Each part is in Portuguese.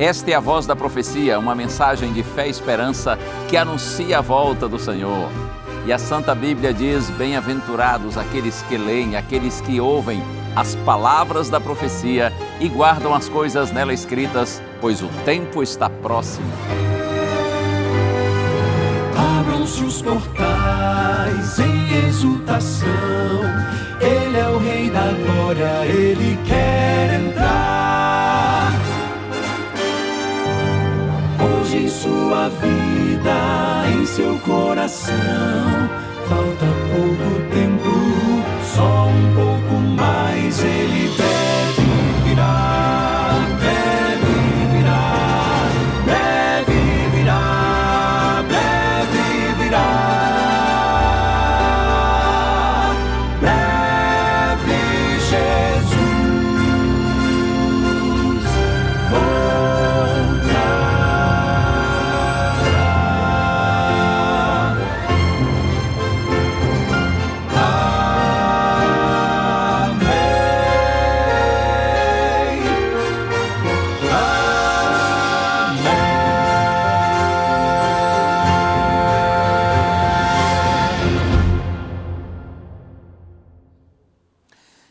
Esta é a voz da profecia, uma mensagem de fé e esperança que anuncia a volta do Senhor. E a Santa Bíblia diz: bem-aventurados aqueles que leem, aqueles que ouvem as palavras da profecia e guardam as coisas nela escritas, pois o tempo está próximo. Abram-se os portais em exultação, Ele é o Rei da Glória, Ele quer entrar. Hoje em sua vida, em seu coração, falta pouco tempo, só um pouco mais, Ele deve virar, deve virar, deve virar, deve virar. Breve Jesus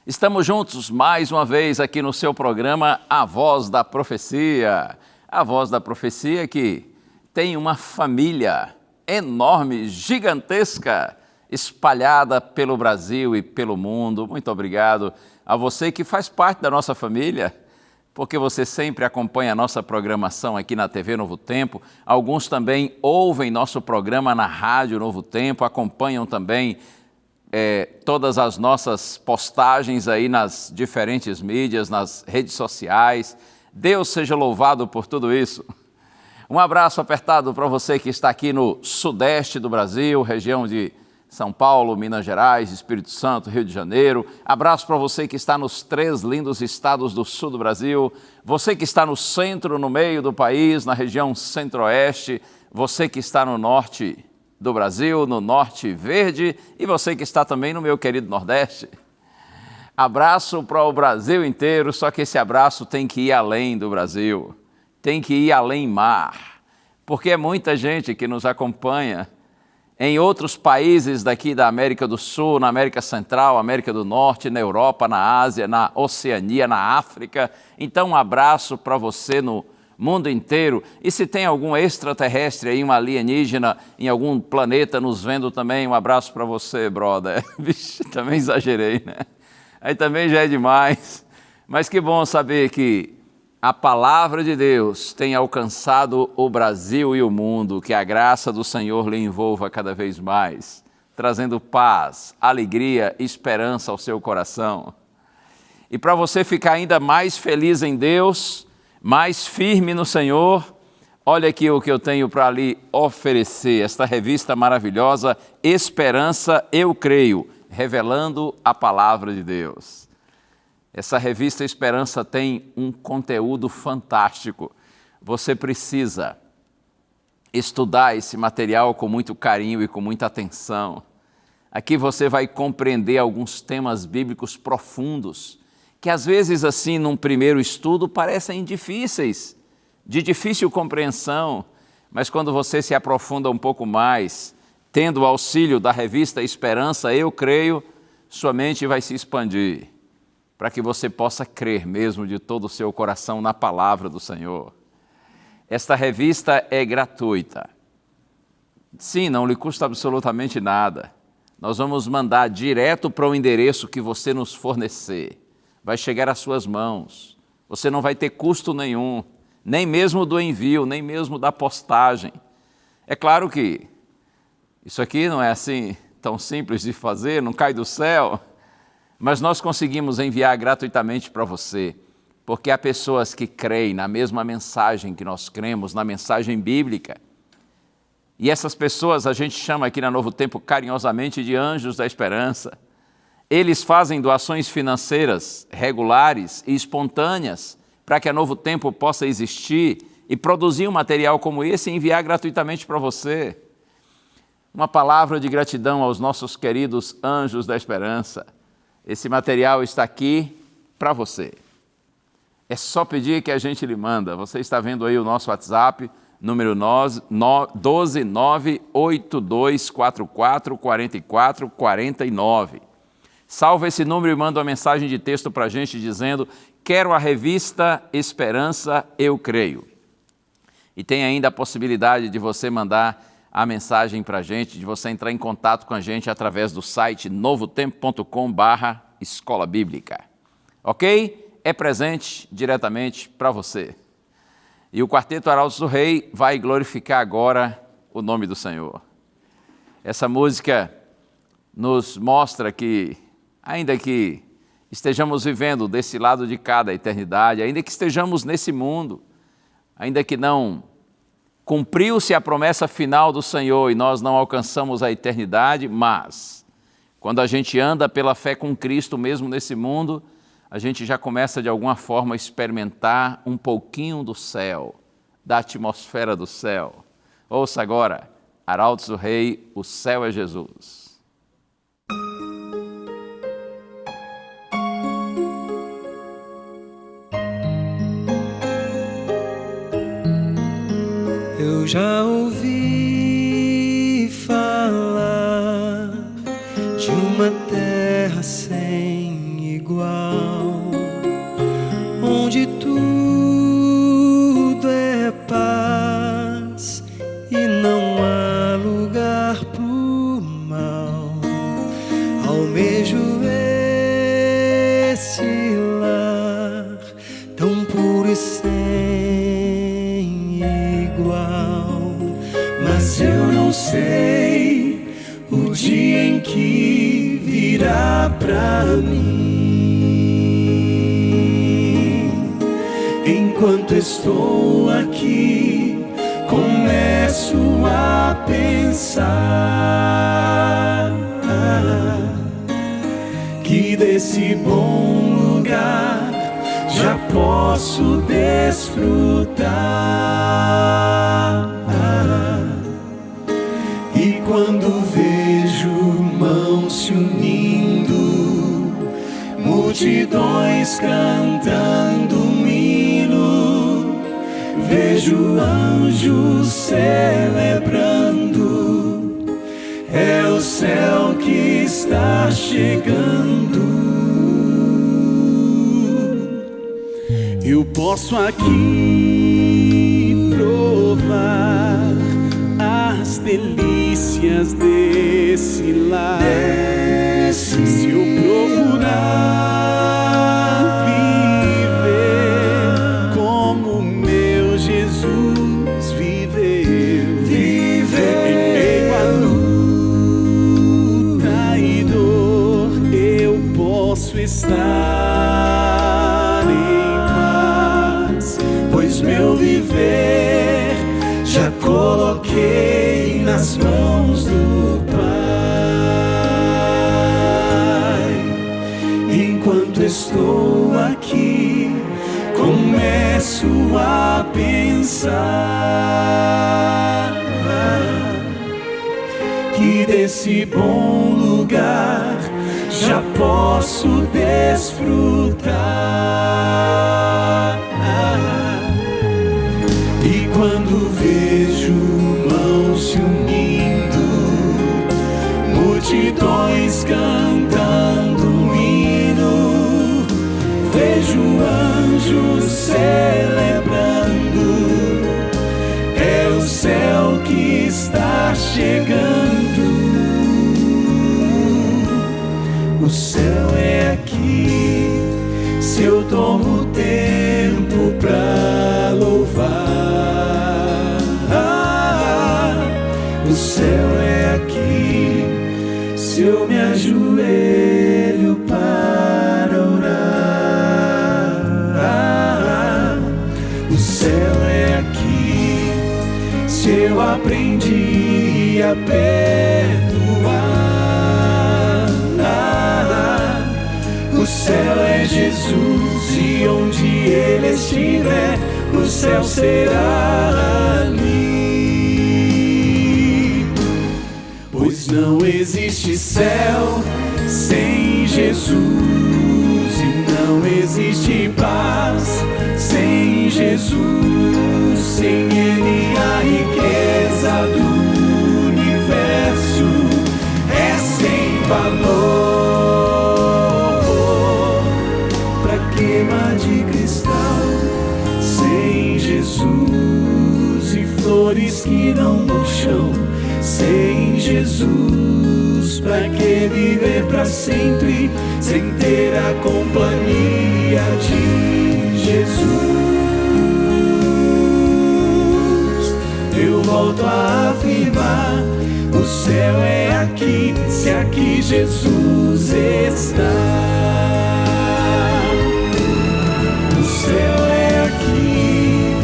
Estamos juntos mais uma vez aqui no seu programa A Voz da Profecia. A Voz da Profecia que tem uma família enorme, gigantesca, espalhada pelo Brasil e pelo mundo. Muito obrigado a você que faz parte da nossa família, porque você sempre acompanha a nossa programação aqui na TV Novo Tempo. Alguns também ouvem nosso programa na Rádio Novo Tempo, acompanham também todas as nossas postagens aí nas diferentes mídias, nas redes sociais. Deus seja louvado por tudo isso. Um abraço apertado para você que está aqui no sudeste do Brasil, região de São Paulo, Minas Gerais, Espírito Santo, Rio de Janeiro. Abraço para você que está nos 3 lindos estados do sul do Brasil. Você que está no centro, no meio do país, na região centro-oeste. Você que está no norte do Brasil, no Norte Verde, e você que está também no meu querido Nordeste. Abraço para o Brasil inteiro, só que esse abraço tem que ir além do Brasil, tem que ir além mar, porque é muita gente que nos acompanha em outros países daqui da América do Sul, na América Central, América do Norte, na Europa, na Ásia, na Oceania, na África. Então um abraço para você no mundo inteiro. E se tem algum extraterrestre aí, um alienígena em algum planeta nos vendo também, um abraço para você, brother. Vixe, também exagerei, né? Aí também já é demais. Mas que bom saber que a palavra de Deus tem alcançado o Brasil e o mundo, que a graça do Senhor lhe envolva cada vez mais, trazendo paz, alegria e esperança ao seu coração. E para você ficar ainda mais feliz em Deus, mais firme no Senhor, olha aqui o que eu tenho para lhe oferecer, esta revista maravilhosa, Esperança, Eu Creio, revelando a palavra de Deus. Essa revista Esperança tem um conteúdo fantástico. Você precisa estudar esse material com muito carinho e com muita atenção. Aqui você vai compreender alguns temas bíblicos profundos, que às vezes assim, num primeiro estudo, parecem difíceis, de difícil compreensão, mas quando você se aprofunda um pouco mais, tendo o auxílio da revista Esperança, Eu Creio, sua mente vai se expandir, para que você possa crer mesmo de todo o seu coração na palavra do Senhor. Esta revista é gratuita. Sim, não lhe custa absolutamente nada. Nós vamos mandar direto para o endereço que você nos fornecer. Vai chegar às suas mãos, você não vai ter custo nenhum, nem mesmo do envio, nem mesmo da postagem. É claro que isso aqui não é assim tão simples de fazer, não cai do céu, mas nós conseguimos enviar gratuitamente para você, porque há pessoas que creem na mesma mensagem que nós cremos, na mensagem bíblica. E essas pessoas a gente chama aqui na Novo Tempo carinhosamente de anjos da esperança. Eles fazem doações financeiras regulares e espontâneas para que a Novo Tempo possa existir e produzir um material como esse e enviar gratuitamente para você. Uma palavra de gratidão aos nossos queridos anjos da esperança. Esse material está aqui para você. É só pedir que a gente lhe manda. Você está vendo aí o nosso WhatsApp, número 12982444449. Salva esse número e manda uma mensagem de texto para a gente dizendo: quero a revista Esperança, eu creio. E tem ainda a possibilidade de você mandar a mensagem para a gente, de você entrar em contato com a gente através do site novotempo.com/escola bíblica. Ok? É presente diretamente para você. E o Quarteto Arautos do Rei vai glorificar agora o nome do Senhor. Essa música nos mostra que, ainda que estejamos vivendo desse lado de cá da eternidade, ainda que estejamos nesse mundo, ainda que não cumpriu-se a promessa final do Senhor e nós não alcançamos a eternidade, mas quando a gente anda pela fé com Cristo mesmo nesse mundo, a gente já começa de alguma forma a experimentar um pouquinho do céu, da atmosfera do céu. Ouça agora, Arautos do Rei, o céu é Jesus. Eu já ouvi falar de uma terra sem igual, onde tudo é paz e não há lugar pro mal. Almejo esse lar tão puro e sem igual, mas eu não sei o dia em que virá pra mim. Enquanto estou aqui, começo a pensar que desse bom lugar já posso desfrutar. E quando vejo mãos se unindo, multidões cantando um hino, vejo anjos celebrando, é o céu que está chegando. Eu posso aqui provar as delícias desse lar, se eu procurar viver como meu Jesus viveu, em meio à luta e dor, eu posso estar em paz, pois meu viver já coloquei nas mãos do Pai. Enquanto estou aqui, começo a pensar que desse bom lugar já posso desfrutar. E quando vejo mãos se unindo, multidões cantando um hino, vejo anjos celebrando, é o céu que está chegando. O céu é aqui, se eu tomo tempo pra louvar. O céu é aqui, se eu me ajoelho para orar. O céu é aqui, se eu aprendi a perdoar. O céu é Jesus, e onde Ele estiver, o céu será ali. Pois não existe céu sem Jesus, e não existe paz Jesus, sem Ele a riqueza do universo é sem valor. Pra queima de cristal, sem Jesus, e flores que não murcham, sem Jesus, pra que viver pra sempre, sem ter a companhia de Jesus? Eu volto a afirmar, o céu é aqui, se aqui Jesus está. O céu é aqui,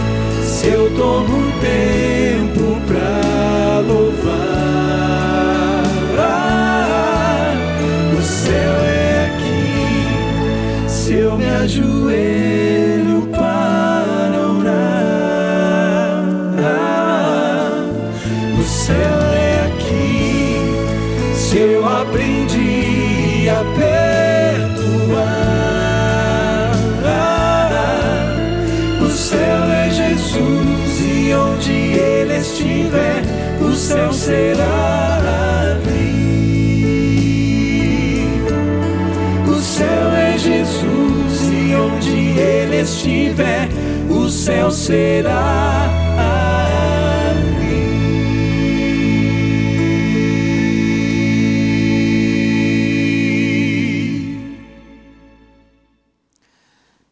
se eu tomo um tempo pra louvar. O céu é aqui, se eu me ajoelho para orar. O céu é aqui, se eu aprendi a perdoar. O céu é Jesus, e onde Ele estiver, o céu será ali. O céu é Jesus, e onde Ele estiver, o céu será ali.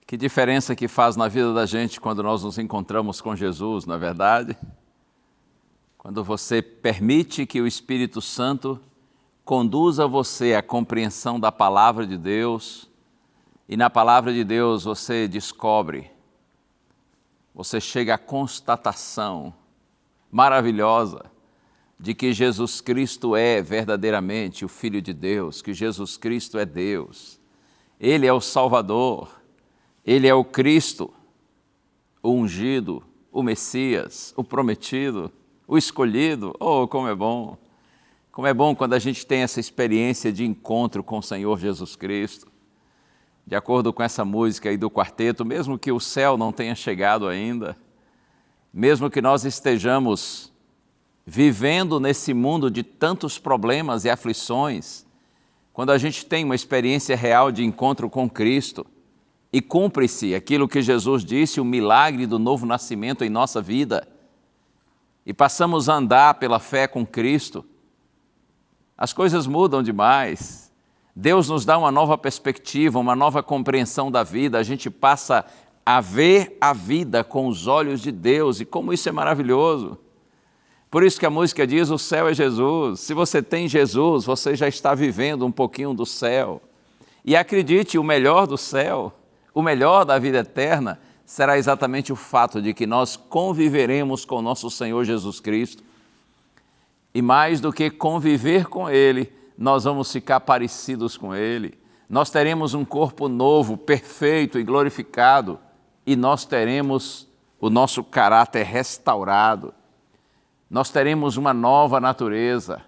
Que diferença que faz na vida da gente quando nós nos encontramos com Jesus, não é verdade? Quando você permite que o Espírito Santo conduza você à compreensão da Palavra de Deus, e na Palavra de Deus você descobre, você chega à constatação maravilhosa de que Jesus Cristo é verdadeiramente o Filho de Deus, que Jesus Cristo é Deus, Ele é o Salvador, Ele é o Cristo, o ungido, o Messias, o prometido, o escolhido. Oh, como é bom! Como é bom quando a gente tem essa experiência de encontro com o Senhor Jesus Cristo. De acordo com essa música aí do quarteto, mesmo que o céu não tenha chegado ainda, mesmo que nós estejamos vivendo nesse mundo de tantos problemas e aflições, quando a gente tem uma experiência real de encontro com Cristo, e cumpre-se aquilo que Jesus disse, o milagre do novo nascimento em nossa vida, e passamos a andar pela fé com Cristo, as coisas mudam demais. Deus nos dá uma nova perspectiva, uma nova compreensão da vida, a gente passa a ver a vida com os olhos de Deus, e como isso é maravilhoso. Por isso que a música diz, o céu é Jesus. Se você tem Jesus, você já está vivendo um pouquinho do céu. E acredite, o melhor do céu, o melhor da vida eterna será exatamente o fato de que nós conviveremos com nosso Senhor Jesus Cristo. E mais do que conviver com Ele, nós vamos ficar parecidos com Ele. Nós teremos um corpo novo, perfeito e glorificado, e nós teremos o nosso caráter restaurado. Nós teremos uma nova natureza,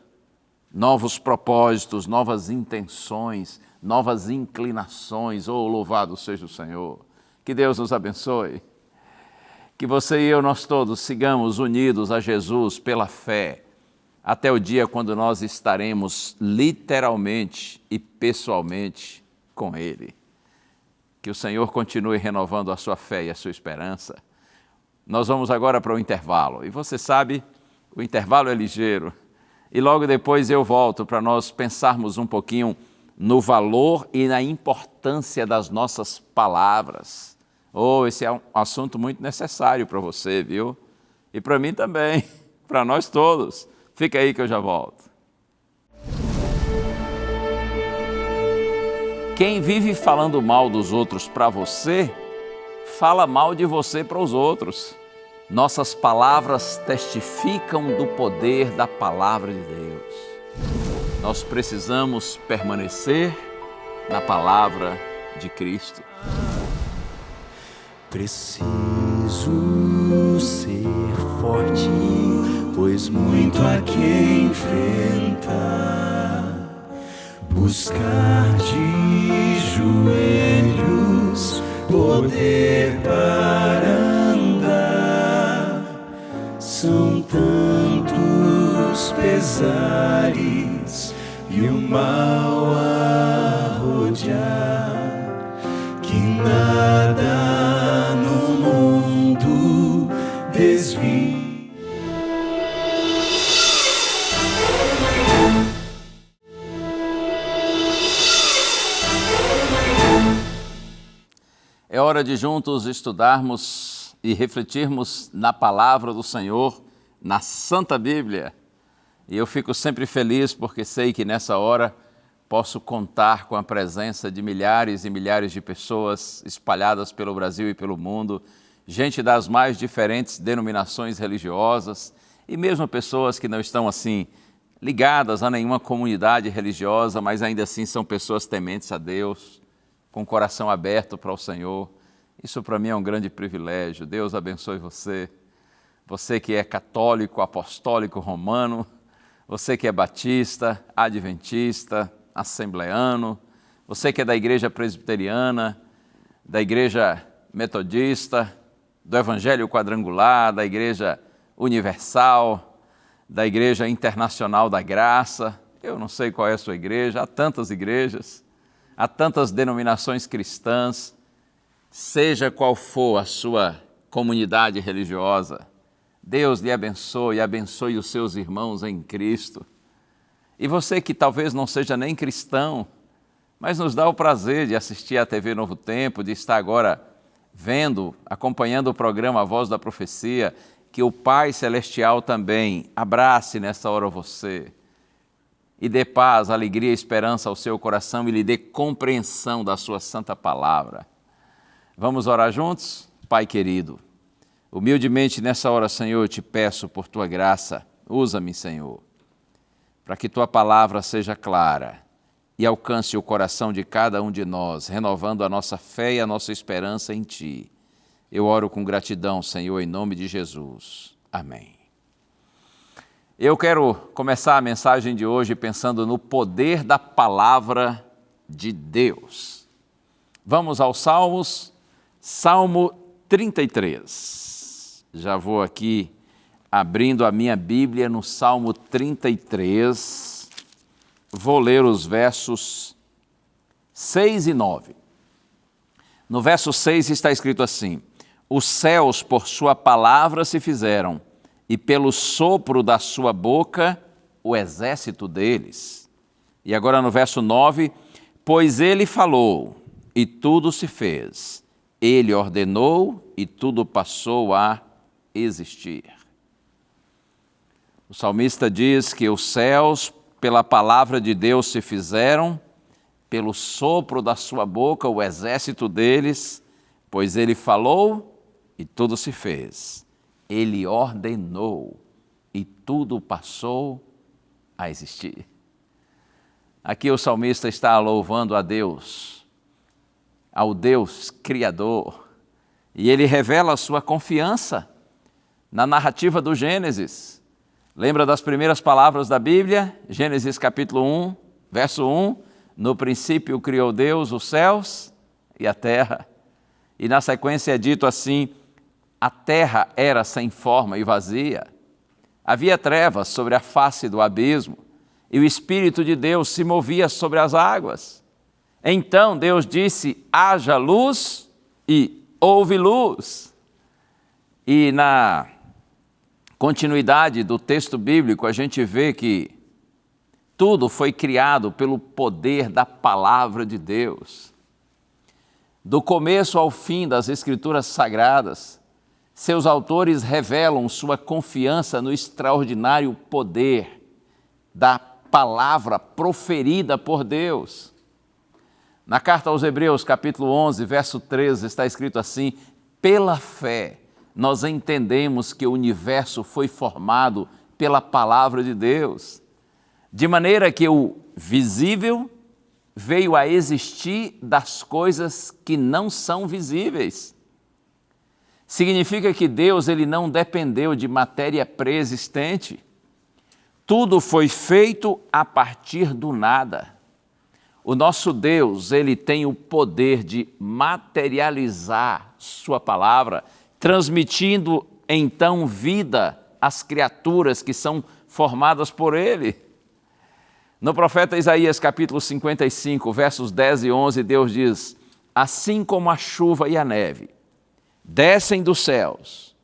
novos propósitos, novas intenções, novas inclinações. Oh, louvado seja o Senhor. Que Deus nos abençoe. Que você e eu, nós todos, sigamos unidos a Jesus pela fé, até o dia quando nós estaremos literalmente e pessoalmente com Ele. Que o Senhor continue renovando a sua fé e a sua esperança. Nós vamos agora para o intervalo. E você sabe, o intervalo é ligeiro. E logo depois eu volto para nós pensarmos um pouquinho no valor e na importância das nossas palavras. Oh, esse é um assunto muito necessário para você, viu? E para mim também, para nós todos. Fica aí que eu já volto. Quem vive falando mal dos outros para você, fala mal de você para os outros. Nossas palavras testificam do poder da palavra de Deus. Nós precisamos permanecer na palavra de Cristo. Preciso ser forte, pois muito há que enfrentar. Buscar de joelhos poder para andar. tantos pesares e o mal a rodear, que nada no mundo desvie. É hora de juntos estudarmos e refletirmos na palavra do Senhor, na Santa Bíblia. E eu fico sempre feliz porque sei que nessa hora posso contar com a presença de milhares e milhares de pessoas espalhadas pelo Brasil e pelo mundo, gente das mais diferentes denominações religiosas e mesmo pessoas que não estão assim ligadas a nenhuma comunidade religiosa, mas ainda assim são pessoas tementes a Deus, com o coração aberto para o Senhor. Isso para mim é um grande privilégio. Deus abençoe você. Você que é católico, apostólico, romano, você que é batista, adventista, assembleano, você que é da igreja presbiteriana, da igreja metodista, do evangelho quadrangular, da igreja universal, da igreja internacional da graça. Eu não sei qual é a sua igreja, há tantas igrejas. Há tantas denominações cristãs, seja qual for a sua comunidade religiosa, Deus lhe abençoe e abençoe os seus irmãos em Cristo. E você que talvez não seja nem cristão, mas nos dá o prazer de assistir à TV Novo Tempo, de estar agora vendo, acompanhando o programa A Voz da Profecia, que o Pai Celestial também abrace nessa hora você e dê paz, alegria e esperança ao seu coração e lhe dê compreensão da sua santa palavra. Vamos orar juntos? Pai querido, humildemente nessa hora, Senhor, eu te peço por tua graça, usa-me, Senhor, para que tua palavra seja clara e alcance o coração de cada um de nós, renovando a nossa fé e a nossa esperança em ti. Eu oro com gratidão, Senhor, em nome de Jesus. Amém. Eu quero começar a mensagem de hoje pensando no poder da palavra de Deus. Vamos aos Salmos, Salmo 33. Já vou aqui abrindo a minha Bíblia no Salmo 33. Vou ler os versos 6 e 9. No verso 6 está escrito assim: os céus por sua palavra se fizeram, e pelo sopro da sua boca o exército deles. E agora no verso 9, pois ele falou e tudo se fez, ele ordenou e tudo passou a existir. O salmista diz que os céus pela palavra de Deus se fizeram, pelo sopro da sua boca o exército deles, pois ele falou e tudo se fez. Ele ordenou e tudo passou a existir. Aqui o salmista está louvando a Deus, ao Deus Criador, e ele revela a sua confiança na narrativa do Gênesis. Lembra das primeiras palavras da Bíblia? Gênesis capítulo 1, verso 1, no princípio criou Deus os céus e a terra. E na sequência é dito assim: a terra era sem forma e vazia, havia trevas sobre a face do abismo, e o Espírito de Deus se movia sobre as águas. Então Deus disse: haja luz, e houve luz. E na continuidade do texto bíblico, a gente vê que tudo foi criado pelo poder da palavra de Deus. Do começo ao fim das Escrituras Sagradas, seus autores revelam sua confiança no extraordinário poder da palavra proferida por Deus. Na carta aos Hebreus, capítulo 11, verso 13, está escrito assim: pela fé, nós entendemos que o universo foi formado pela palavra de Deus, de maneira que o visível veio a existir das coisas que não são visíveis. Significa que Deus ele não dependeu de matéria pré-existente. Tudo foi feito a partir do nada. O nosso Deus, ele tem o poder de materializar sua palavra, transmitindo então vida as criaturas que são formadas por Ele. No profeta Isaías, capítulo 55, versos 10 e 11, Deus diz: assim como a chuva e a neve descem dos céus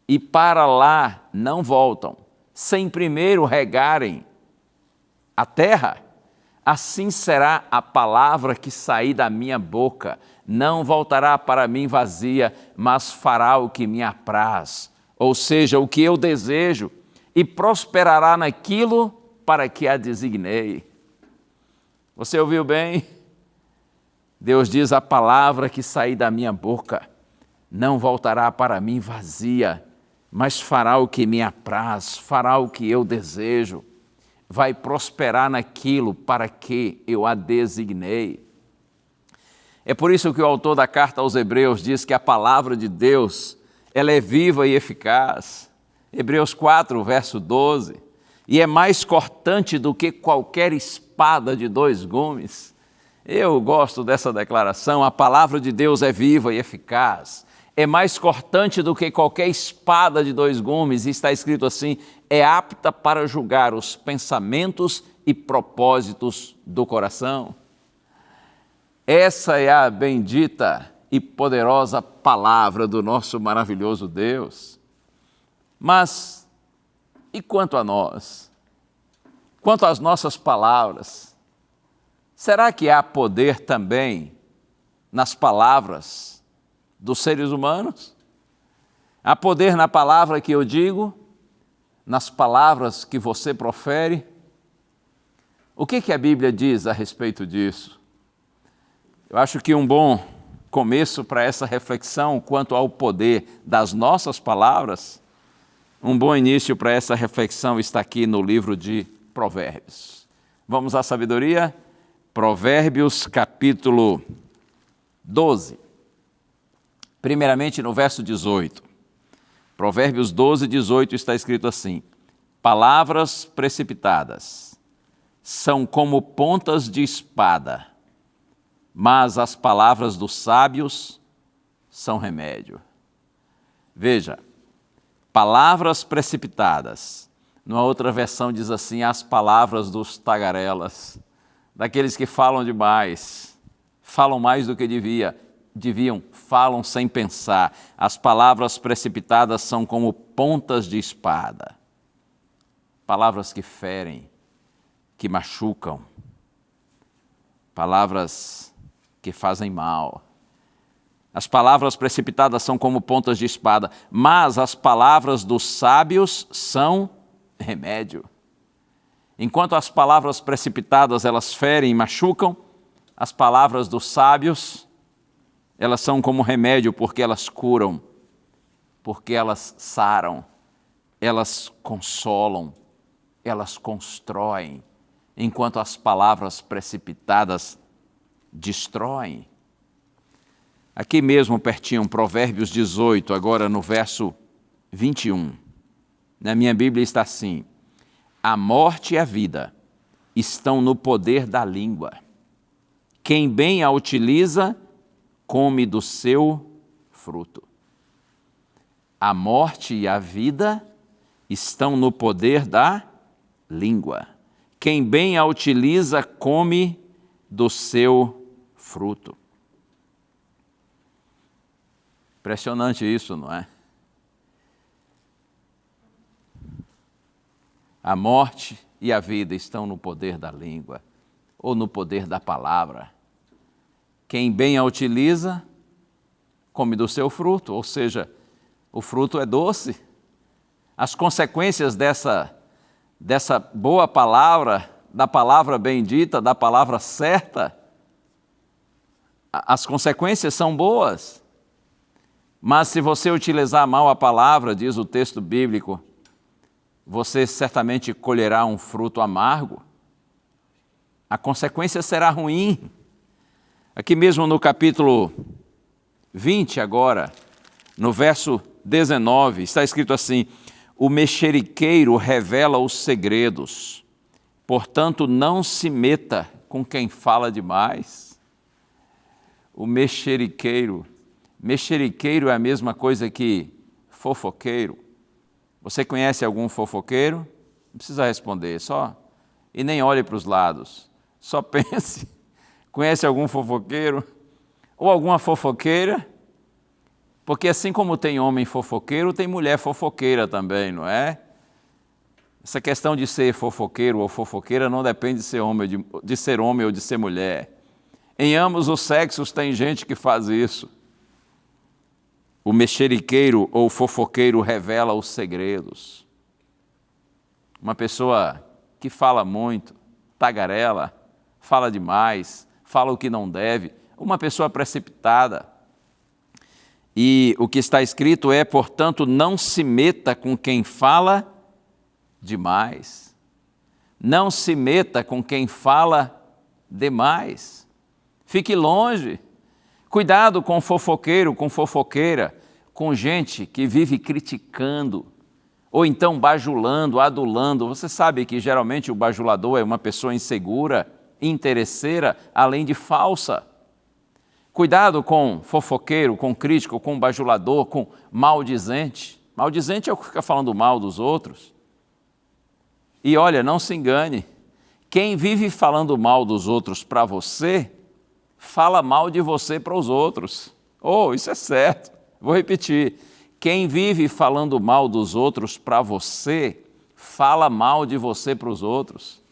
e para lá não voltam, sem primeiro regarem a terra, assim será a palavra que sair da minha boca. Não voltará para mim vazia, mas fará o que me apraz, ou seja, o que eu desejo, e prosperará naquilo para que a designei. Você ouviu bem? Deus diz: a palavra que sair da minha boca não voltará para mim vazia, mas fará o que me apraz, fará o que eu desejo, vai prosperar naquilo para que eu a designei. É por isso que o autor da carta aos Hebreus diz que a palavra de Deus, ela é viva e eficaz. Hebreus 4, verso 12. E é mais cortante do que qualquer espada de 2 gumes. Eu gosto dessa declaração. A palavra de Deus é viva e eficaz. É mais cortante do que qualquer espada de 2 gumes. E está escrito assim: é apta para julgar os pensamentos e propósitos do coração. Essa é a bendita e poderosa palavra do nosso maravilhoso Deus. Mas, e quanto a nós? Quanto às nossas palavras? Será que há poder também nas palavras dos seres humanos? Há poder na palavra que eu digo? Nas palavras que você profere? O que a Bíblia diz a respeito disso? Eu acho que um bom começo para essa reflexão quanto ao poder das nossas palavras, um bom início para essa reflexão está aqui no livro de Provérbios. Vamos à sabedoria? Provérbios, capítulo 12. Primeiramente no verso 18. Provérbios 12, 18 está escrito assim: palavras precipitadas são como pontas de espada, mas as palavras dos sábios são remédio. Veja, palavras precipitadas. Numa outra versão diz assim: as palavras dos tagarelas, daqueles que falam demais, falam mais do que deviam, falam sem pensar. As palavras precipitadas são como pontas de espada. Palavras que ferem, que machucam, palavras que fazem mal. As palavras precipitadas são como pontas de espada, mas as palavras dos sábios são remédio. Enquanto as palavras precipitadas elas ferem e machucam, as palavras dos sábios elas são como remédio, porque elas curam, porque elas saram, elas consolam, elas constroem, enquanto as palavras precipitadas destroem. Aqui mesmo pertinho, Provérbios 18, agora no verso 21. Na minha Bíblia está assim: a morte e a vida estão no poder da língua. Quem bem a utiliza, come do seu fruto. A morte e a vida estão no poder da língua. Quem bem a utiliza, come do seu fruto. Impressionante isso, não é? A morte e a vida estão no poder da língua, ou no poder da palavra. Quem bem a utiliza, come do seu fruto, ou seja, o fruto é doce. As consequências dessa boa palavra, da palavra bendita, da palavra certa, as consequências são boas. Mas se você utilizar mal a palavra, diz o texto bíblico, você certamente colherá um fruto amargo. A consequência será ruim. Aqui mesmo no capítulo 20 agora, no verso 19, está escrito assim: o mexeriqueiro revela os segredos, portanto não se meta com quem fala demais. O mexeriqueiro é a mesma coisa que fofoqueiro. Você conhece algum fofoqueiro? Não precisa responder, só. E nem olhe para os lados. Só pense. Conhece algum fofoqueiro? Ou alguma fofoqueira? Porque assim como tem homem fofoqueiro, tem mulher fofoqueira também, não é? Essa questão de ser fofoqueiro ou fofoqueira não depende de ser homem ou de ser mulher. Em ambos os sexos tem gente que faz isso. O mexeriqueiro ou fofoqueiro revela os segredos. Uma pessoa que fala muito, tagarela, fala demais, fala o que não deve, uma pessoa precipitada. E o que está escrito é, portanto, não se meta com quem fala demais. Não se meta com quem fala demais. Fique longe. Cuidado com fofoqueiro, com fofoqueira, com gente que vive criticando, ou então bajulando, adulando. Você sabe que geralmente o bajulador é uma pessoa insegura, interesseira, além de falsa. Cuidado com fofoqueiro, com crítico, com bajulador, com maldizente. Maldizente é o que fica falando mal dos outros. E olha, não se engane, quem vive falando mal dos outros para você, fala mal de você para os outros. Oh, isso é certo. Vou repetir. Quem vive falando mal dos outros para você, fala mal de você para os outros.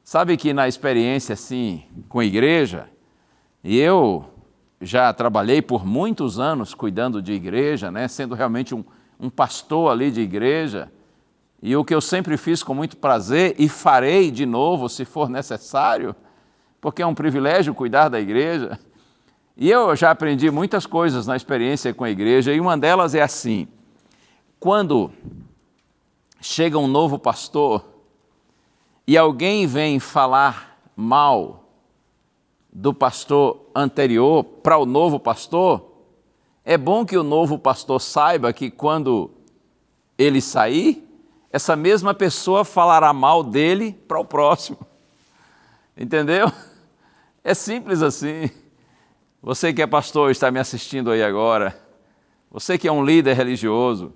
Sabe que na experiência assim, com a igreja, e eu já trabalhei por muitos anos cuidando de igreja, né, sendo realmente um pastor ali de igreja, e o que eu sempre fiz com muito prazer, e farei de novo se for necessário, porque é um privilégio cuidar da igreja. E eu já aprendi muitas coisas na experiência com a igreja, e uma delas é assim: quando chega um novo pastor e alguém vem falar mal do pastor anterior para o novo pastor, é bom que o novo pastor saiba que quando ele sair, essa mesma pessoa falará mal dele para o próximo. Entendeu? É simples assim. Você que é pastor está me assistindo aí agora, você que é um líder religioso,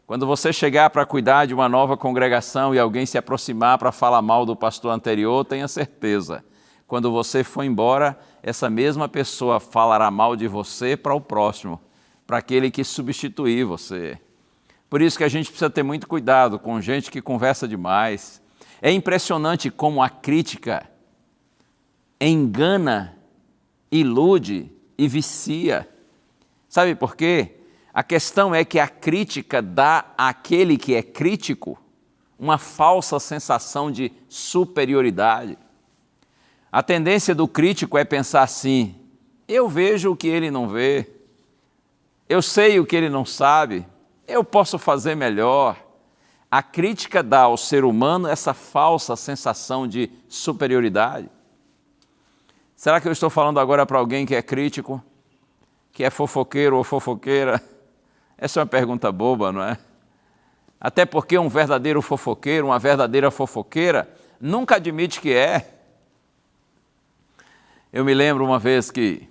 quando você chegar para cuidar de uma nova congregação e alguém se aproximar para falar mal do pastor anterior, tenha certeza, quando você for embora, essa mesma pessoa falará mal de você para o próximo, para aquele que substituir você. Por isso que a gente precisa ter muito cuidado com gente que conversa demais. É impressionante como a crítica engana, ilude e vicia. Sabe por quê? A questão é que a crítica dá àquele que é crítico uma falsa sensação de superioridade. A tendência do crítico é pensar assim: eu vejo o que ele não vê, eu sei o que ele não sabe, eu posso fazer melhor. A crítica dá ao ser humano essa falsa sensação de superioridade. Será que eu estou falando agora para alguém que é crítico, que é fofoqueiro ou fofoqueira? Essa é uma pergunta boba, não é? Até porque um verdadeiro fofoqueiro, uma verdadeira fofoqueira, nunca admite que é. Eu me lembro uma vez que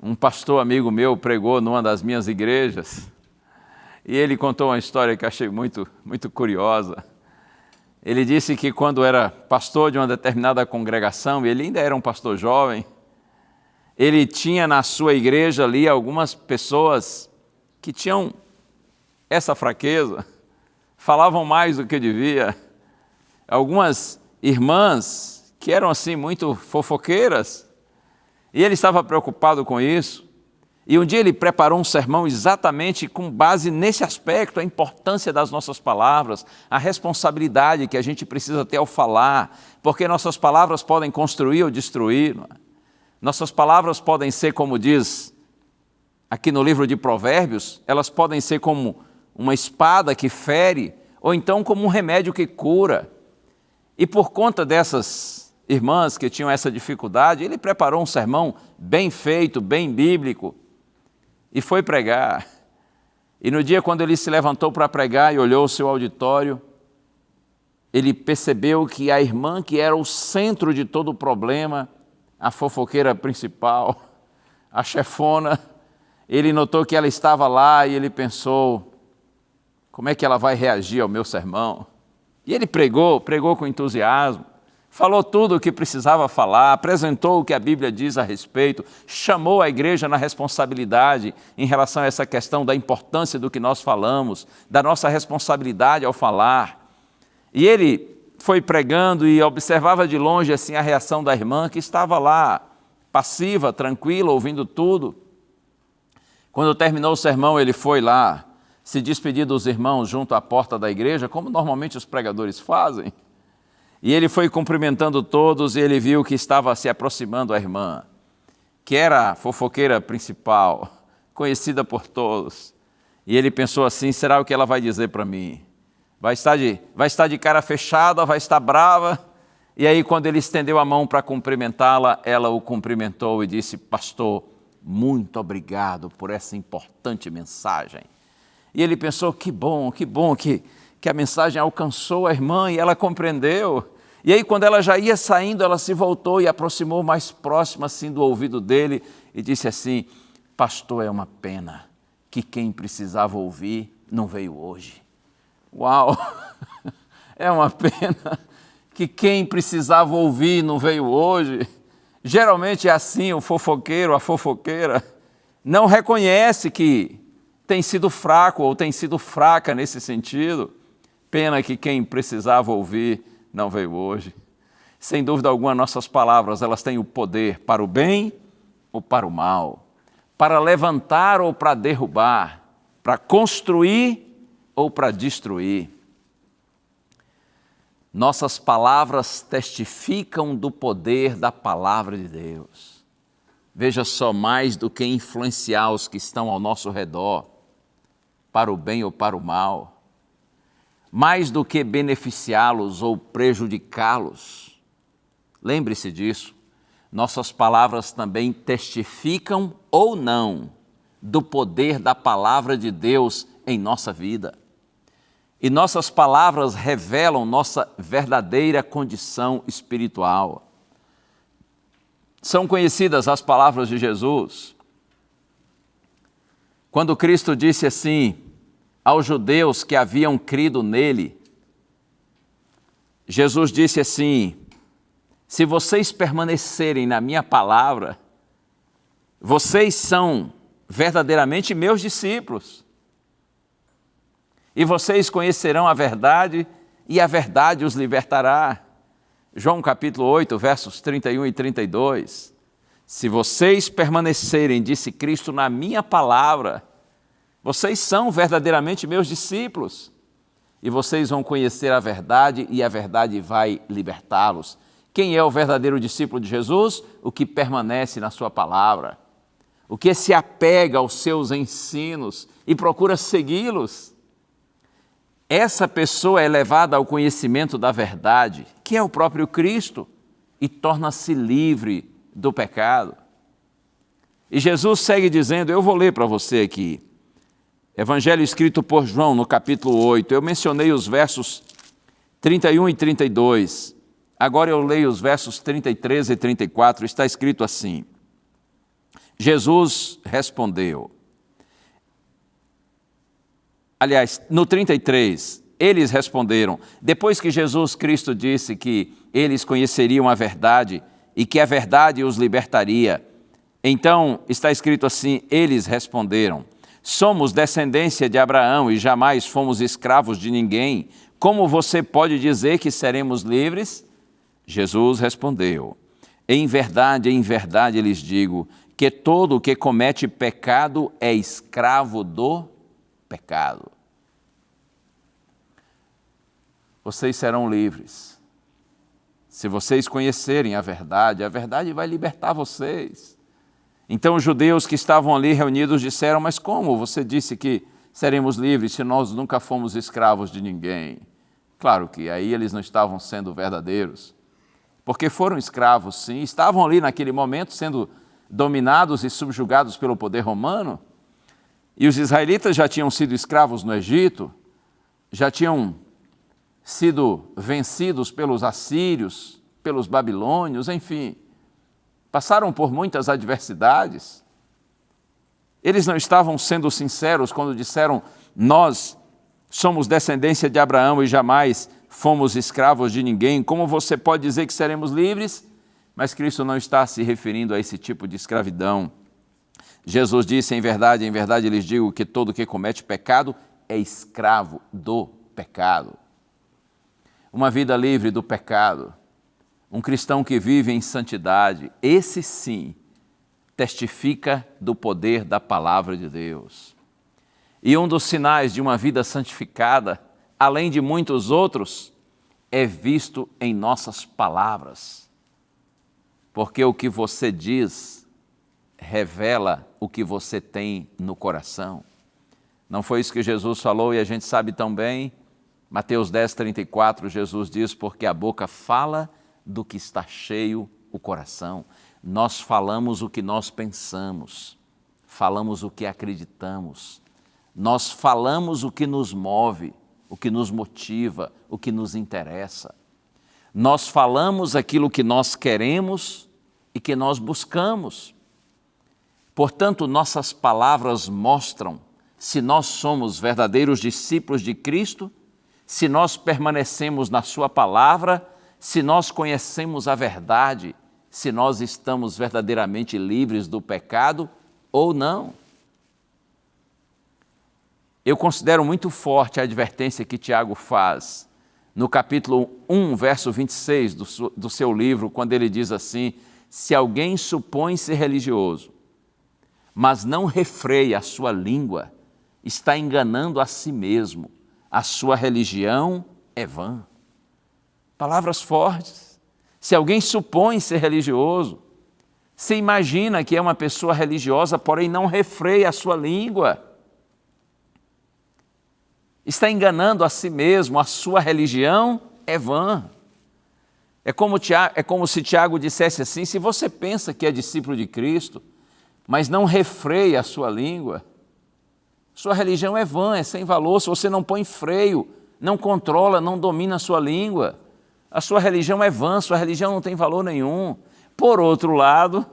um pastor amigo meu pregou numa das minhas igrejas, e ele contou uma história que achei muito curiosa. Ele disse que quando era pastor de uma determinada congregação, ele ainda era um pastor jovem, ele tinha na sua igreja ali algumas pessoas que tinham essa fraqueza, falavam mais do que devia. Algumas irmãs que eram assim muito fofoqueiras, e ele estava preocupado com isso. E um dia ele preparou um sermão exatamente com base nesse aspecto, a importância das nossas palavras, a responsabilidade que a gente precisa ter ao falar, porque nossas palavras podem construir ou destruir. Não é? Nossas palavras podem ser, como diz aqui no livro de Provérbios, elas podem ser como uma espada que fere, ou então como um remédio que cura. E por conta dessas irmãs que tinham essa dificuldade, ele preparou um sermão bem feito, bem bíblico, e foi pregar. E no dia quando ele se levantou para pregar e olhou o seu auditório, ele percebeu que a irmã que era o centro de todo o problema, a fofoqueira principal, a chefona, ele notou que ela estava lá e ele pensou: Como é que ela vai reagir ao meu sermão? E ele pregou com entusiasmo, falou tudo o que precisava falar, apresentou o que a Bíblia diz a respeito, chamou a igreja na responsabilidade em relação a essa questão da importância do que nós falamos, da nossa responsabilidade ao falar. E ele foi pregando e observava de longe assim a reação da irmã que estava lá, passiva, tranquila, ouvindo tudo. Quando terminou o sermão, ele foi lá se despedir dos irmãos junto à porta da igreja, como normalmente os pregadores fazem. E ele foi cumprimentando todos e ele viu que estava se aproximando a irmã, que era a fofoqueira principal, conhecida por todos. E ele pensou assim, será o que ela vai dizer para mim? Vai estar de cara fechada, vai estar brava. E aí, quando ele estendeu a mão para cumprimentá-la, ela o cumprimentou e disse, pastor, muito obrigado por essa importante mensagem. E ele pensou, que bom que a mensagem alcançou a irmã e ela compreendeu. E aí, quando ela já ia saindo, ela se voltou e aproximou mais próxima assim do ouvido dele e disse assim, pastor, é uma pena que quem precisava ouvir não veio hoje. Uau! É uma pena que quem precisava ouvir não veio hoje. Geralmente é assim, o fofoqueiro, a fofoqueira, não reconhece que tem sido fraco ou tem sido fraca nesse sentido. Pena que quem precisava ouvir não veio hoje. Sem dúvida alguma, nossas palavras, elas têm o poder para o bem ou para o mal, para levantar ou para derrubar, para construir ou para destruir. Nossas palavras testificam do poder da palavra de Deus. Veja só, mais do que influenciar os que estão ao nosso redor, para o bem ou para o mal, mais do que beneficiá-los ou prejudicá-los. Lembre-se disso, nossas palavras também testificam ou não do poder da palavra de Deus em nossa vida. E nossas palavras revelam nossa verdadeira condição espiritual. São conhecidas as palavras de Jesus. Quando Cristo disse assim aos judeus que haviam crido nele, Jesus disse assim, se vocês permanecerem na minha palavra, vocês são verdadeiramente meus discípulos. E vocês conhecerão a verdade, e a verdade os libertará. João capítulo 8, versos 31 e 32. Se vocês permanecerem, disse Cristo, na minha palavra, vocês são verdadeiramente meus discípulos. E vocês vão conhecer a verdade, e a verdade vai libertá-los. Quem é o verdadeiro discípulo de Jesus? O que permanece na sua palavra. O que se apega aos seus ensinos e procura segui-los. Essa pessoa é levada ao conhecimento da verdade, que é o próprio Cristo, e torna-se livre do pecado. E Jesus segue dizendo, eu vou ler para você aqui, Evangelho escrito por João, no capítulo 8, eu mencionei os versos 31 e 32, agora eu leio os versos 33 e 34, está escrito assim, Jesus respondeu, aliás, no 33, eles responderam, depois que Jesus Cristo disse que eles conheceriam a verdade e que a verdade os libertaria, então está escrito assim, eles responderam, somos descendência de Abraão e jamais fomos escravos de ninguém, como você pode dizer que seremos livres? Jesus respondeu, em verdade lhes digo, que todo o que comete pecado é escravo do pecado. Vocês serão livres. Se vocês conhecerem a verdade vai libertar vocês. Então os judeus que estavam ali reunidos disseram, mas como você disse que seremos livres se nós nunca fomos escravos de ninguém? Claro que aí eles não estavam sendo verdadeiros, porque foram escravos sim, estavam ali naquele momento sendo dominados e subjugados pelo poder romano, e os israelitas já tinham sido escravos no Egito, já tinham sido vencidos pelos assírios, pelos babilônios, enfim, passaram por muitas adversidades. Eles não estavam sendo sinceros quando disseram, nós Somos descendência de Abraão e jamais fomos escravos de ninguém. Como você pode dizer que seremos livres? Mas Cristo não está se referindo a esse tipo de escravidão. Jesus disse, em verdade lhes digo que todo que comete pecado é escravo do pecado. Uma vida livre do pecado, um cristão que vive em santidade, esse sim testifica do poder da palavra de Deus. E um dos sinais de uma vida santificada, além de muitos outros, é visto em nossas palavras. Porque o que você diz revela o que você tem no coração. Não foi isso que Jesus falou e a gente sabe tão bem? Mateus 10:34, Jesus diz, porque a boca fala do que está cheio o coração. Nós falamos o que nós pensamos, falamos o que acreditamos, nós falamos o que nos move, o que nos motiva, o que nos interessa. Nós falamos aquilo que nós queremos e que nós buscamos. Portanto, nossas palavras mostram se nós somos verdadeiros discípulos de Cristo, se nós permanecemos na sua palavra, se nós conhecemos a verdade, se nós estamos verdadeiramente livres do pecado ou não. Eu considero muito forte a advertência que Tiago faz no capítulo 1, verso 26 do seu livro, quando ele diz assim, se alguém supõe ser religioso, mas não refreia a sua língua, está enganando a si mesmo. A sua religião é vã. Palavras fortes. Se alguém supõe ser religioso, se imagina que é uma pessoa religiosa, porém não refreia a sua língua, está enganando a si mesmo, a sua religião é vã. É como se Tiago dissesse assim, se você pensa que é discípulo de Cristo, mas não refreia a sua língua, sua religião é vã, é sem valor. Se você não põe freio, não controla, não domina a sua língua, a sua religião é vã, sua religião não tem valor nenhum. Por outro lado,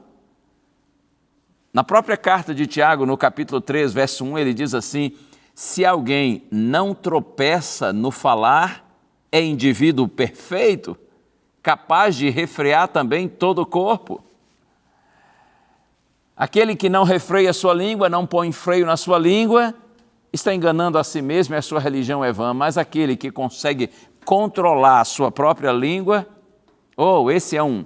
na própria carta de Tiago, no capítulo 3, verso 1, ele diz assim, se alguém não tropeça no falar, é indivíduo perfeito, capaz de refrear também todo o corpo. Aquele que não refreia a sua língua, não põe freio na sua língua, está enganando a si mesmo e a sua religião é vã. Mas aquele que consegue controlar a sua própria língua, esse é um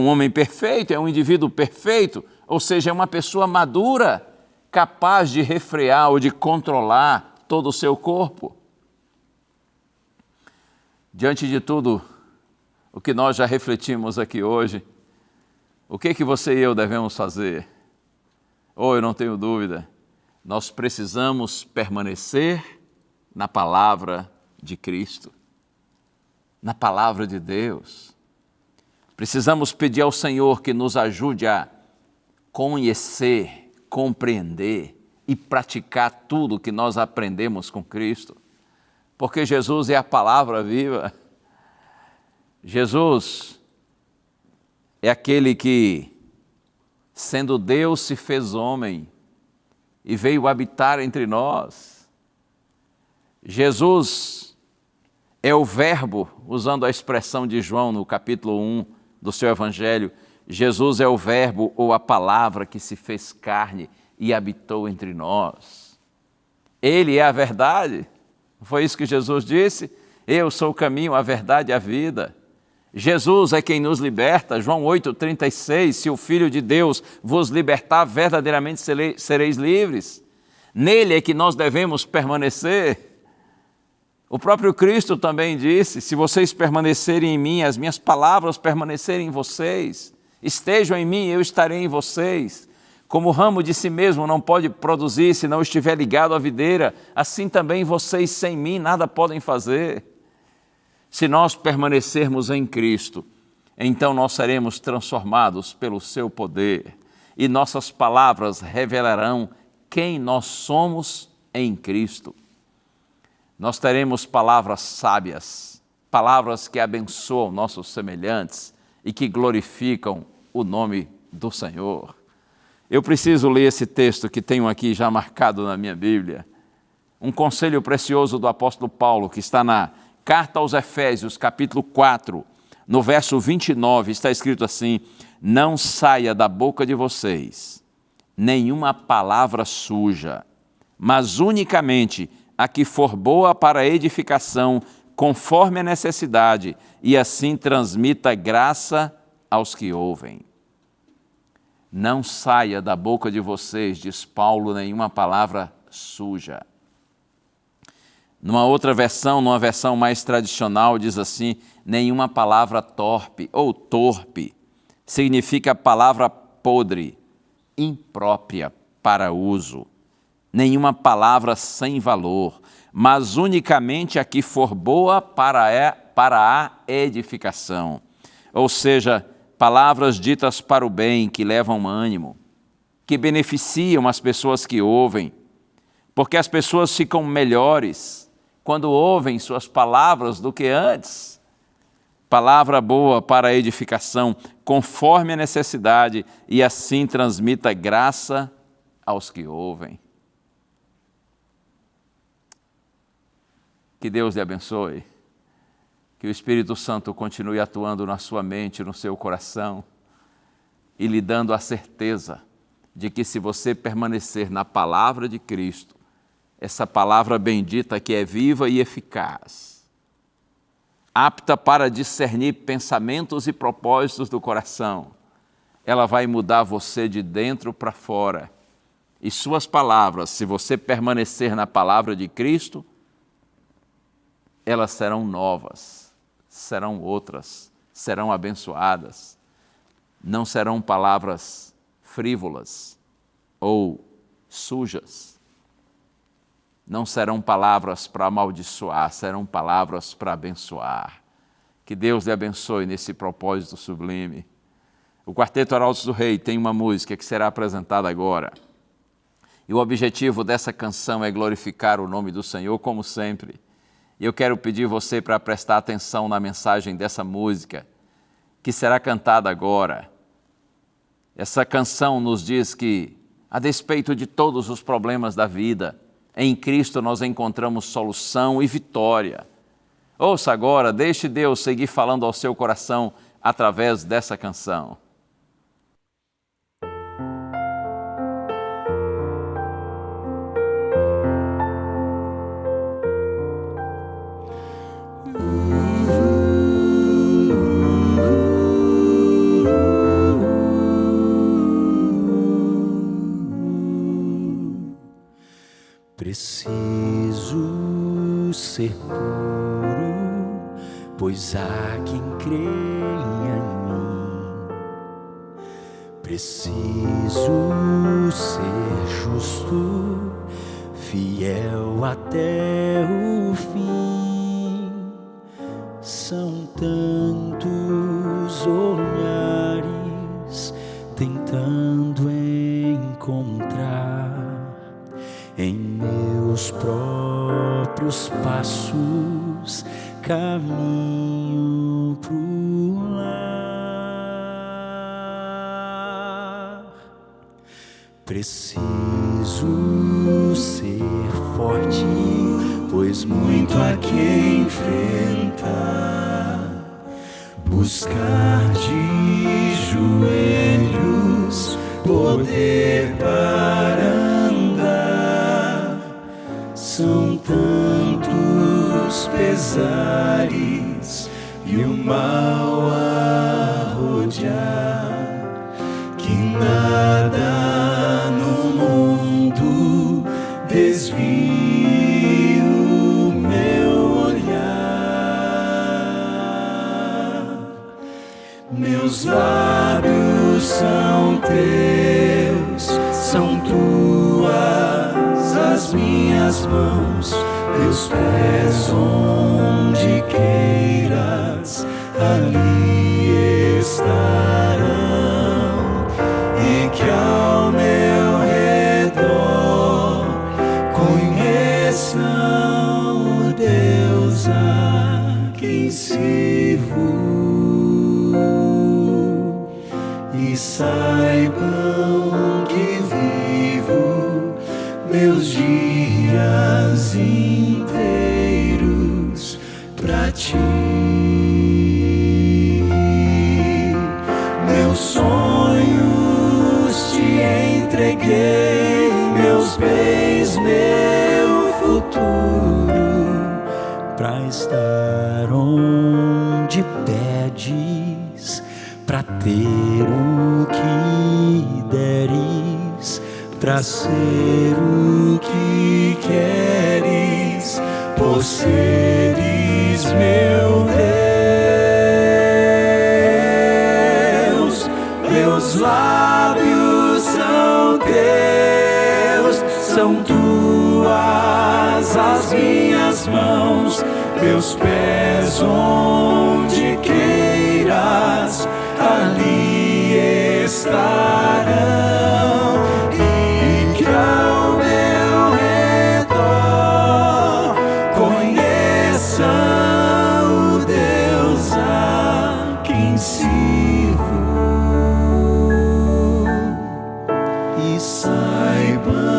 homem perfeito, é um indivíduo perfeito, ou seja, é uma pessoa madura, capaz de refrear ou de controlar todo o seu corpo. Diante de tudo o que nós já refletimos aqui hoje, o que você e eu devemos fazer? Eu não tenho dúvida, nós precisamos permanecer na palavra de Cristo, na palavra de Deus. Precisamos pedir ao Senhor que nos ajude a conhecer, compreender e praticar tudo que nós aprendemos com Cristo, porque Jesus é a palavra viva. Jesus é aquele que, sendo Deus, se fez homem e veio habitar entre nós. Jesus é o verbo, usando a expressão de João no capítulo 1 do seu evangelho, Jesus é o verbo ou a palavra que se fez carne e habitou entre nós. Ele é a verdade. Não foi isso que Jesus disse? Eu sou o caminho, a verdade e a vida. Jesus é quem nos liberta, João 8,36, se o Filho de Deus vos libertar, verdadeiramente sereis livres. Nele é que nós devemos permanecer. O próprio Cristo também disse, se vocês permanecerem em mim, as minhas palavras permanecerem em vocês, estejam em mim, eu estarei em vocês. Como o ramo de si mesmo não pode produzir se não estiver ligado à videira, assim também vocês sem mim nada podem fazer. Se nós permanecermos em Cristo, então nós seremos transformados pelo seu poder e nossas palavras revelarão quem nós somos em Cristo. Nós teremos palavras sábias, palavras que abençoam nossos semelhantes e que glorificam o nome do Senhor. Eu preciso ler esse texto que tenho aqui já marcado na minha Bíblia. Um conselho precioso do apóstolo Paulo, que está na Carta aos Efésios, capítulo 4, no verso 29, está escrito assim: não saia da boca de vocês nenhuma palavra suja, mas unicamente a que for boa para a edificação, conforme a necessidade, e assim transmita graça aos que ouvem. Não saia da boca de vocês, diz Paulo, nenhuma palavra suja. Numa outra versão, numa versão mais tradicional, diz assim: nenhuma palavra torpe ou torpe. Significa palavra podre, imprópria para uso. Nenhuma palavra sem valor, mas unicamente a que for boa para a edificação. Ou seja, palavras ditas para o bem, que levam ânimo, que beneficiam as pessoas que ouvem, porque as pessoas ficam melhores quando ouvem suas palavras do que antes. Palavra boa para a edificação, conforme a necessidade, e assim transmita graça aos que ouvem. Que Deus lhe abençoe, que o Espírito Santo continue atuando na sua mente, no seu coração, e lhe dando a certeza de que, se você permanecer na palavra de Cristo, essa palavra bendita que é viva e eficaz, apta para discernir pensamentos e propósitos do coração, ela vai mudar você de dentro para fora. E suas palavras, se você permanecer na palavra de Cristo, elas serão novas, serão outras, serão abençoadas. Não serão palavras frívolas ou sujas. Não serão palavras para amaldiçoar, serão palavras para abençoar. Que Deus lhe abençoe nesse propósito sublime. O Quarteto Arautos do Rei tem uma música que será apresentada agora. E o objetivo dessa canção é glorificar o nome do Senhor, como sempre. E eu quero pedir você para prestar atenção na mensagem dessa música, que será cantada agora. Essa canção nos diz que, a despeito de todos os problemas da vida, em Cristo nós encontramos solução e vitória. Ouça agora, deixe Deus seguir falando ao seu coração através dessa canção. Preciso ser puro, pois há quem creia em mim. Preciso ser justo, fiel até o fim. São tantos olhares tentando encontrar em meus próprios passos caminho pro lar. Preciso ser forte, pois muito há que enfrentar. Buscar de joelhos poder para são tantos pesares e o mal a rodear, que nada no mundo desvie o meu olhar. Meus lábios são teus, são tuas as minhas mãos, meus pés onde queiras, ali estarão. E que ao meu redor conheçam o Deus a quem sirvo e saibam que vivo meus dias dias inteiros pra ti. Meus sonhos te entreguei, meus bens, meu futuro, pra estar onde pedes, pra ter o que deres, pra ser o que queres, por seres meu Deus. Meus lábios são teus, são tuas as minhas mãos, meus pés onde queiras, ali estarão. E que ao meu redor conheçam o Deus a quem sirvo e saibam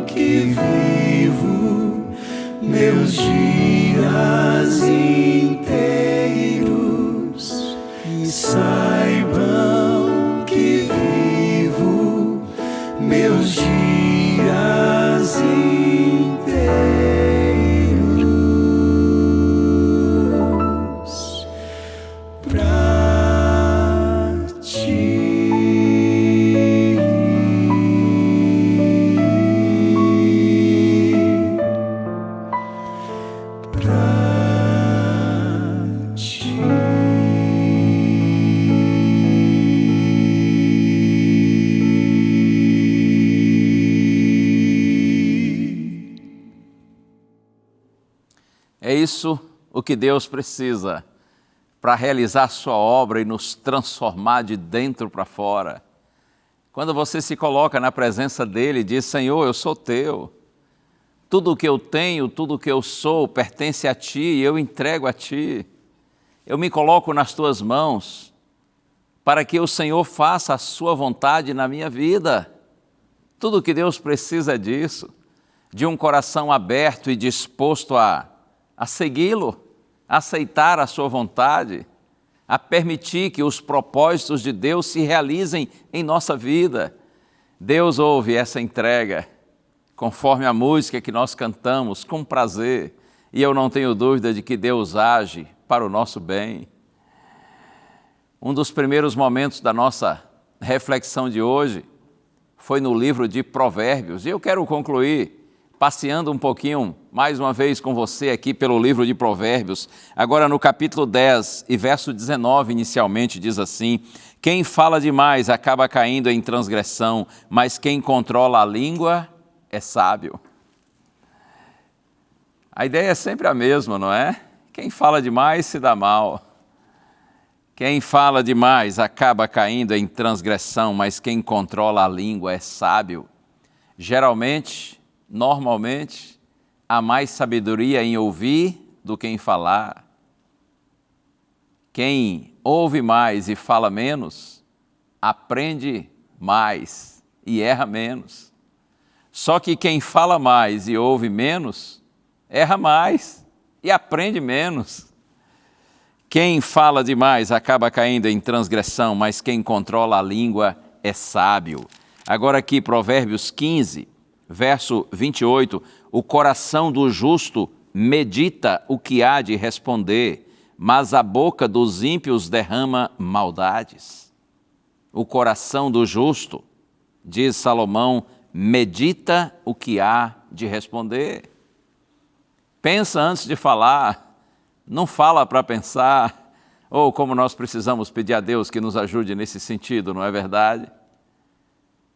que vivo meus dias inteiros, e saibam que vivo meus dias inteiros pra ti. É isso o que Deus precisa para realizar sua obra e nos transformar de dentro para fora. Quando você se coloca na presença dele e diz: Senhor, eu sou teu, tudo o que eu tenho, tudo o que eu sou pertence a ti e eu entrego a ti. Eu me coloco nas tuas mãos para que o Senhor faça a sua vontade na minha vida. Tudo o que Deus precisa é disso, de um coração aberto e disposto a segui-lo, a aceitar a sua vontade, a permitir que os propósitos de Deus se realizem em nossa vida. Deus ouve essa entrega, conforme a música que nós cantamos, com prazer, e eu não tenho dúvida de que Deus age para o nosso bem. Um dos primeiros momentos da nossa reflexão de hoje foi no livro de Provérbios, e eu quero concluir passeando um pouquinho, mais uma vez com você aqui pelo livro de Provérbios, agora no capítulo 10 e verso 19 inicialmente diz assim: quem fala demais acaba caindo em transgressão, mas quem controla a língua é sábio. A ideia é sempre a mesma, não é? Quem fala demais se dá mal. Quem fala demais acaba caindo em transgressão, mas quem controla a língua é sábio. Geralmente, normalmente, há mais sabedoria em ouvir do que em falar. Quem ouve mais e fala menos, aprende mais e erra menos. Só que quem fala mais e ouve menos, erra mais e aprende menos. Quem fala demais acaba caindo em transgressão, mas quem controla a língua é sábio. Agora aqui, Provérbios 15, verso 28, o coração do justo medita o que há de responder, mas a boca dos ímpios derrama maldades. O coração do justo, diz Salomão, medita o que há de responder. Pensa antes de falar, não fala para pensar, ou como nós precisamos pedir a Deus que nos ajude nesse sentido, não é verdade?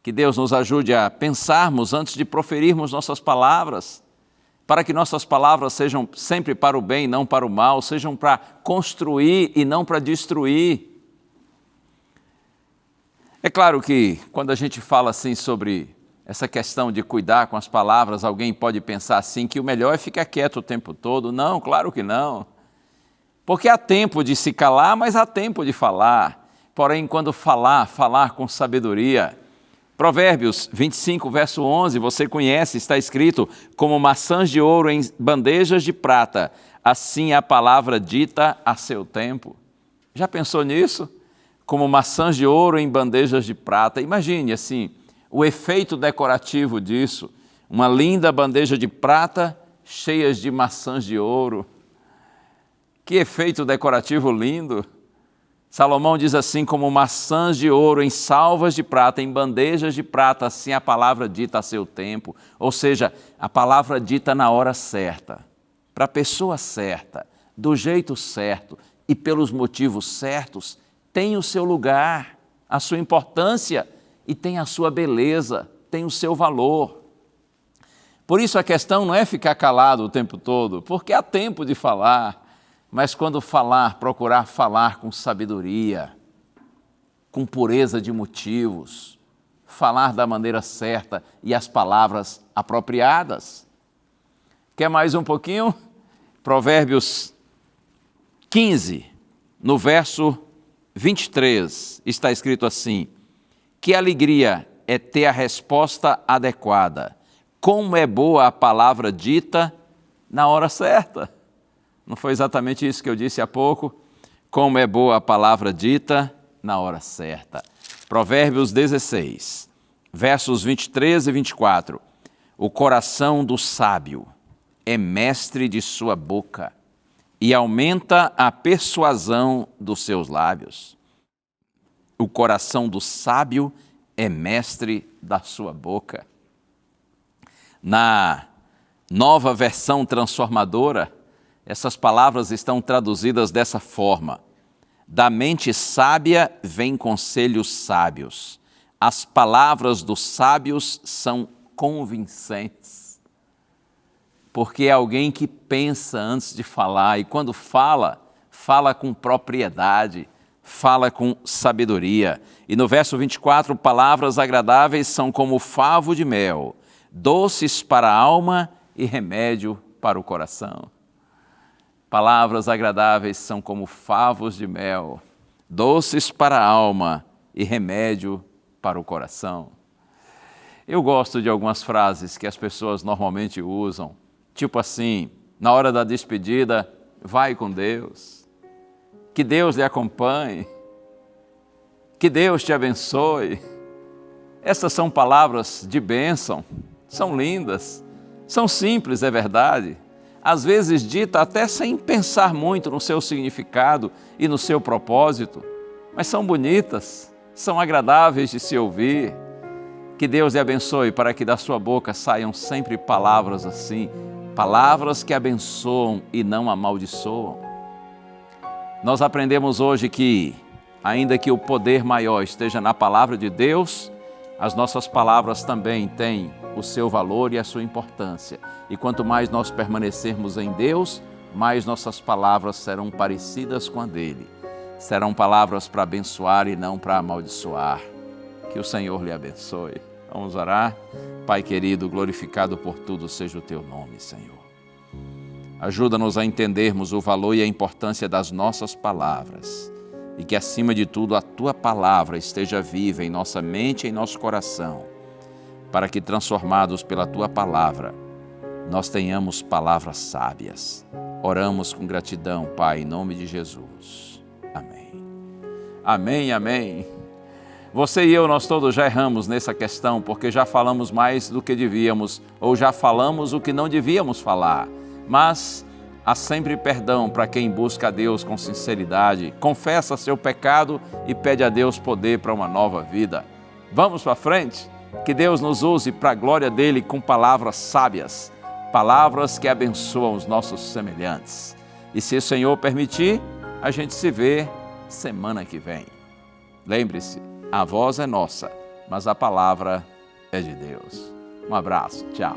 Que Deus nos ajude a pensarmos antes de proferirmos nossas palavras, para que nossas palavras sejam sempre para o bem e não para o mal, sejam para construir e não para destruir. É claro que quando a gente fala assim sobre essa questão de cuidar com as palavras, alguém pode pensar assim que o melhor é ficar quieto o tempo todo. Não, claro que não. Porque há tempo de se calar, mas há tempo de falar. Porém, quando falar com sabedoria, Provérbios 25, verso 11, você conhece, está escrito: como maçãs de ouro em bandejas de prata, assim a palavra dita a seu tempo. Já pensou nisso? Como maçãs de ouro em bandejas de prata. Imagine assim, o efeito decorativo disso, uma linda bandeja de prata cheias de maçãs de ouro. Que efeito decorativo lindo! Salomão diz assim: como maçãs de ouro em salvas de prata, em bandejas de prata, assim a palavra dita a seu tempo. Ou seja, a palavra dita na hora certa, para a pessoa certa, do jeito certo e pelos motivos certos, tem o seu lugar, a sua importância e tem a sua beleza, tem o seu valor. Por isso a questão não é ficar calado o tempo todo, porque há tempo de falar, mas quando falar, procurar falar com sabedoria, com pureza de motivos, falar da maneira certa e as palavras apropriadas. Quer mais um pouquinho? Provérbios 15, no verso 23, está escrito assim: que alegria é ter a resposta adequada, como é boa a palavra dita na hora certa. Não foi exatamente isso que eu disse há pouco? Como é boa a palavra dita na hora certa. Provérbios 16, versos 23 e 24. O coração do sábio é mestre de sua boca e aumenta a persuasão dos seus lábios. O coração do sábio é mestre da sua boca. Na Nova Versão Transformadora, essas palavras estão traduzidas dessa forma: da mente sábia vem conselhos sábios. As palavras dos sábios são convincentes. Porque é alguém que pensa antes de falar, e quando fala, fala com propriedade, fala com sabedoria. E no verso 24, palavras agradáveis são como favo de mel, doces para a alma e remédio para o coração. Palavras agradáveis são como favos de mel, doces para a alma e remédio para o coração. Eu gosto de algumas frases que as pessoas normalmente usam, tipo assim, na hora da despedida: vai com Deus, que Deus lhe acompanhe, que Deus te abençoe. Essas são palavras de bênção, são lindas, são simples, é verdade. Às vezes dita até sem pensar muito no seu significado e no seu propósito, mas são bonitas, são agradáveis de se ouvir. Que Deus lhe abençoe para que da sua boca saiam sempre palavras assim, palavras que abençoam e não amaldiçoam. Nós aprendemos hoje que, ainda que o poder maior esteja na palavra de Deus, as nossas palavras também têm o seu valor e a sua importância. E quanto mais nós permanecermos em Deus, mais nossas palavras serão parecidas com a dele. Serão palavras para abençoar e não para amaldiçoar. Que o Senhor lhe abençoe. Vamos orar. Pai querido, glorificado por tudo seja o teu nome, Senhor. Ajuda-nos a entendermos o valor e a importância das nossas palavras. E que, acima de tudo, a Tua palavra esteja viva em nossa mente e em nosso coração, para que, transformados pela Tua palavra, nós tenhamos palavras sábias. Oramos com gratidão, Pai, em nome de Jesus. Amém. Amém, amém. Você e eu, nós todos já erramos nessa questão, porque já falamos mais do que devíamos, ou já falamos o que não devíamos falar. Mas há sempre perdão para quem busca a Deus com sinceridade, confessa seu pecado e pede a Deus poder para uma nova vida. Vamos para frente? Que Deus nos use para a glória dele com palavras sábias, palavras que abençoam os nossos semelhantes. E se o Senhor permitir, a gente se vê semana que vem. Lembre-se, a voz é nossa, mas a palavra é de Deus. Um abraço, tchau.